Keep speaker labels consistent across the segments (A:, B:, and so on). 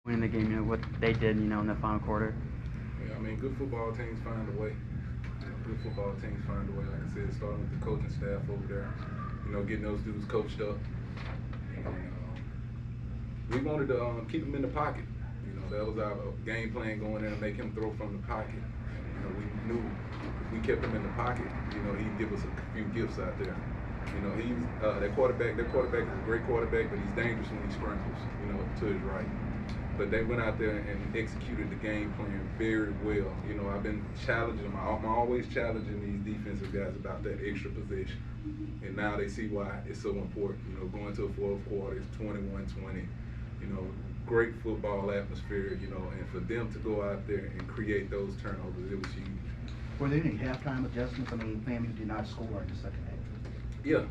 A: winning the game, what they did, in the final quarter?
B: Yeah, I mean, good football teams find a way. Good football teams find a way. Like I said, starting with the coaching staff over there, getting those dudes coached up. And we wanted to keep him in the pocket. That was our game plan going in and make him throw from the pocket. We knew if we kept him in the pocket, he'd give us a few gifts out there. He's that quarterback. That quarterback is a great quarterback, but he's dangerous when he scrambles, to his right. But they went out there and executed the game plan very well. I've been challenging them. I'm always challenging these defensive guys about that extra possession. And now they see why it's so important. Going to a fourth quarter, it's 21-20. Great football atmosphere, and for them to go out there and create those turnovers, it was huge.
C: Were there any halftime adjustments? I mean, FAMU did not score in the second half.
B: Yeah,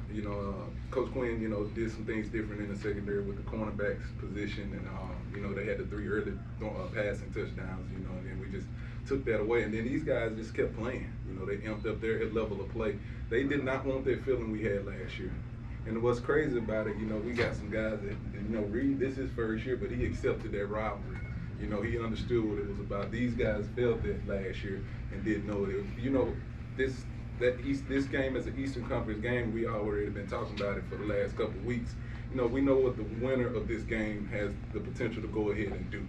B: Coach Quinn, did some things different in the secondary with the cornerbacks position, and they had the 3 early passing touchdowns, and then we just took that away, and then these guys just kept playing. They amped up their level of play. They did not want that feeling we had last year. And what's crazy about it, we got some guys that, Reid, this is his first year, but he accepted that rivalry. He understood what it was about. These guys felt that last year and didn't know it. This game is an Eastern Conference game. We already been talking about it for the last couple of weeks. We know what the winner of this game has the potential to go ahead and do.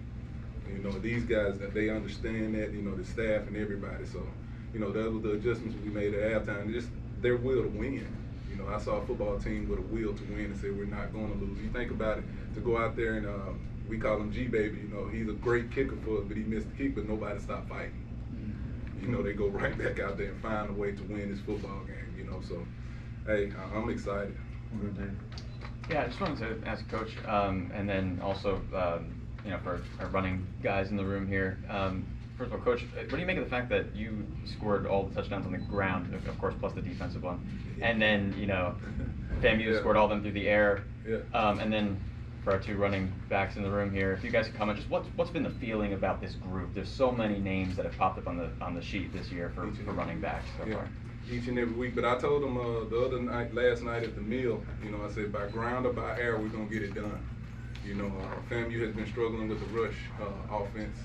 B: These guys, that they understand that, the staff and everybody. So, that was the adjustments we made at halftime. Just their will to win. I saw a football team with a will to win and said we're not going to lose. You think about it, to go out there and we call him G-Baby. He's a great kicker for us, but he missed the kick, but nobody stopped fighting. They go right back out there and find a way to win this football game. So, hey, I'm excited.
D: Yeah, I just wanted to ask Coach, and then also, for our running guys in the room here. First of all, Coach, what do you make of the fact that you scored all the touchdowns on the ground, of course, plus the defensive one, and then FAMU scored all of them through the air, and then for our 2 running backs in the room here, if you guys could comment, just what's been the feeling about this group? There's so many names that have popped up on the sheet this year for running backs so far.
B: Each and every week, but I told them last night at the meal, I said by ground or by air, we're gonna get it done. FAMU has been struggling with the rush offense,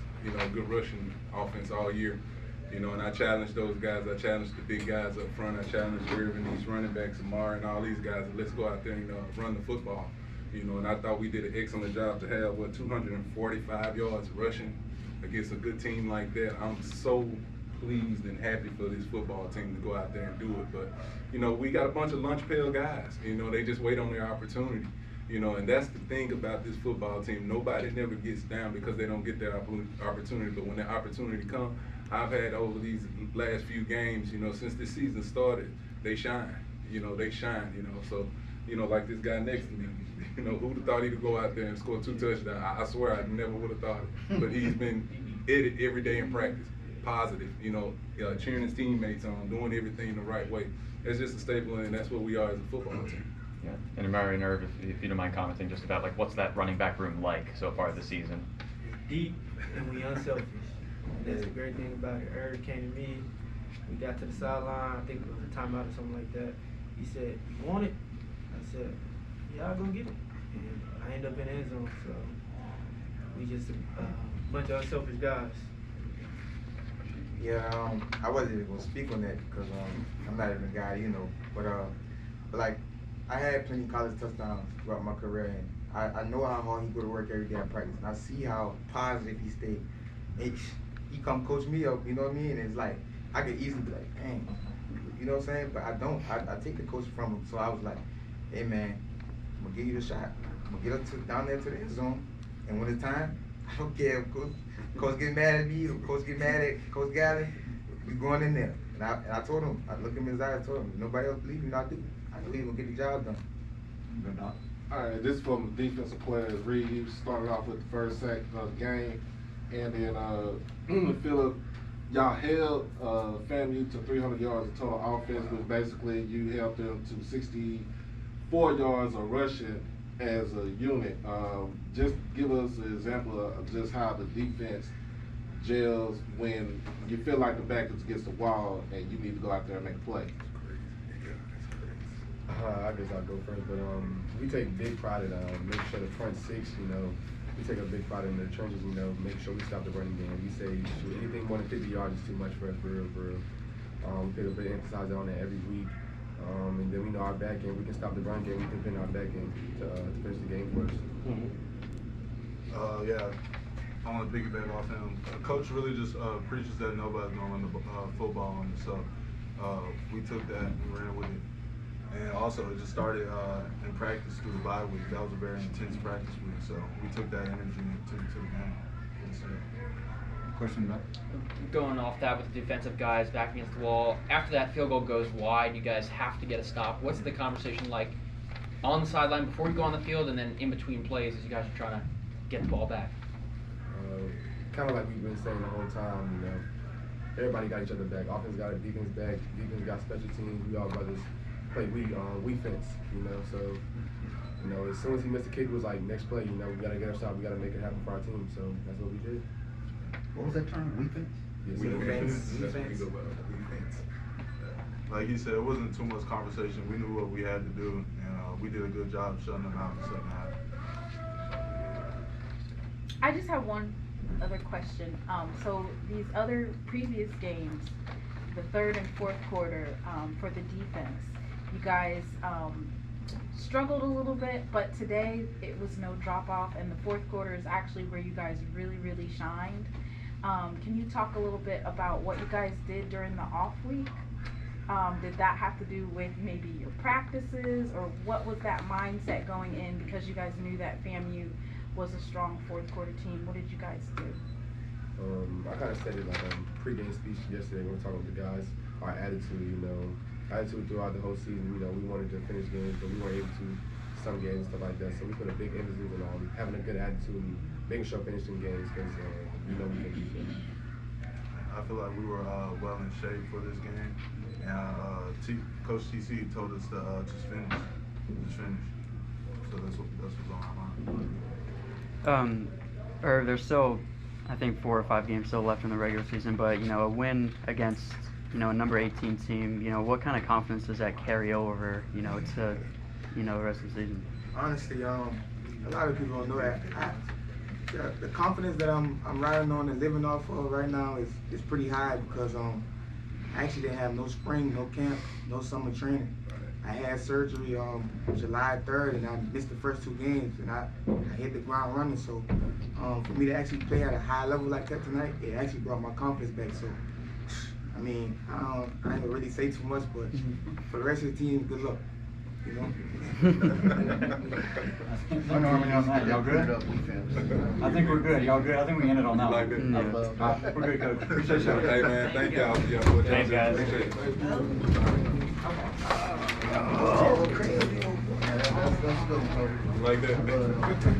B: good rushing offense all year. And I challenged those guys. I challenged the big guys up front. I challenged Irv and these running backs, Amari and all these guys. Let's go out there and run the football. And I thought we did an excellent job to have 245 yards rushing against a good team like that. I'm so pleased and happy for this football team to go out there and do it. But we got a bunch of lunch pail guys. They just wait on their opportunity. And that's the thing about this football team. Nobody never gets down because they don't get their opportunity. But when that opportunity comes, I've had over these last few games, since this season started, they shine. They shine. So, like this guy next to me, who'd have thought he could go out there and score 2 touchdowns? I swear I never would have thought it. But he's been at it every day in practice, positive, cheering his teammates on, doing everything the right way. It's just a staple, and that's what we are as a football team.
D: Yeah, and Amari and Irv, if you don't mind commenting just about what's that running back room like so far this season?
E: It's deep and we unselfish. That's the great thing about it. Irv came to me, we got to the sideline, I think it was a timeout or something like that. He said, "You want it?" I said, "Yeah, I'll go get it." And I ended up in the end zone, so we just a bunch of unselfish guys.
F: Yeah, I wasn't even gonna speak on that because I'm not even a guy, but like I had plenty of college touchdowns throughout my career, and I know how hard he go to work every day at practice, and I see how positive he stayed. He come coach me up, you know what I mean? And it's like I could easily be like, dang, you know what I'm saying? But I don't. I take the coach from him, so I was like, hey man, I'm gonna give you the shot. I'm gonna get up down there to the end zone, and when it's time, I don't care if coach get mad at me or coach get mad at Coach Galley, we going in there. And I told him, I looked him in his eyes, I told him, nobody else believe me, I do. I know he's gonna get the job done.
G: All right, this is from the defensive players. Reid, you started off with the first sack of the game, and then Phillip, y'all held FAMU to 300 yards of total offense, but basically you held them to 64 yards of rushing as a unit. Just give us an example of just how the defense gels when you feel like the back is against the wall and you need to go out there and make a play.
H: I guess I'll go first, but we take big pride in making sure the front 6,
F: we take a big pride in the trenches, you know, making sure we stop the running game. We say, shoot, anything more than 50 yards is too much for us, for real, for real. We put a big emphasis on that every week. And then we know our back end, we can stop the run game, we can pin our back end to finish the game for us.
H: Yeah, I want to piggyback off him. Coach really just preaches that nobody's going to run the football on us. So we took that and ran with it. And also, it just started in practice through the bye week. That was a very intense practice week. So we took that energy and took it to the game.
I: Question back.
J: Going off that with the defensive guys back against the wall, after that field goal goes wide, you guys have to get a stop. What's the conversation like on the sideline before you go on the field and then in between plays as you guys are trying to get the ball back?
F: Kind of like we've been saying the whole time, you know, everybody got each other back. Offense got a defense back, defense got special teams. We all brothers play defense, you know. So, you know, as soon as he missed the kick, it was like next play, you know, we got to get our shot, we got to make it happen for our team. So that's what we did.
C: What was that term? Defense?
F: Yes,
B: That's what we go by. Defense.
H: Like he said, it wasn't too much conversation. We knew what we had to do, and we did a good job shutting them out in the second half.
K: I just have one other question. So these other previous games, the third and fourth quarter, for the defense, you guys struggled a little bit, but today it was no drop off, and the fourth quarter is actually where you guys really, really shined. Can you talk a little bit about what you guys did during the off week? Did that have to do with maybe your practices, or what was that mindset going in, because you guys knew that FAMU was a strong fourth quarter team? What did you guys do?
F: I kind of said it like pre-game speech yesterday when we were talking with the guys. Our attitude, you know, throughout the whole season, you know, we wanted to finish games, but we weren't able to some games and stuff like that. So we put a big emphasis on having a good attitude and making sure finishing games, because we know we can do that.
H: I feel like we were well in shape for this game, and Coach T.C. told us to just finish. So that's what's on our mind.
A: Irv, there's still, I think, 4 or 5 games still left in the regular season, but, you know, a win against, you know, a number 18 team, you know, what kind of confidence does that carry over, you know, to, you know, the rest of the season?
F: Honestly, a lot of people don't know that. The confidence that I'm riding on and living off of right now is pretty high, because I actually didn't have no spring, no camp, no summer training. I had surgery July 3rd, and I missed the first 2 games, and I hit the ground running. So for me to actually play at a high level like that tonight, it actually brought my confidence back. So, I mean, I ain't gonna really say too much, but for the rest of the team, good luck. You know?
I: No Norman on that. Y'all good? I think we're good. Y'all good? I think we ended on that
B: Like
I: one.
B: it.
I: We're good, Coach. Appreciate you.
B: Hey man, thank y'all for your work.
D: Thanks, guys.
B: Appreciate it.
C: Oh, crazy.
B: Like that.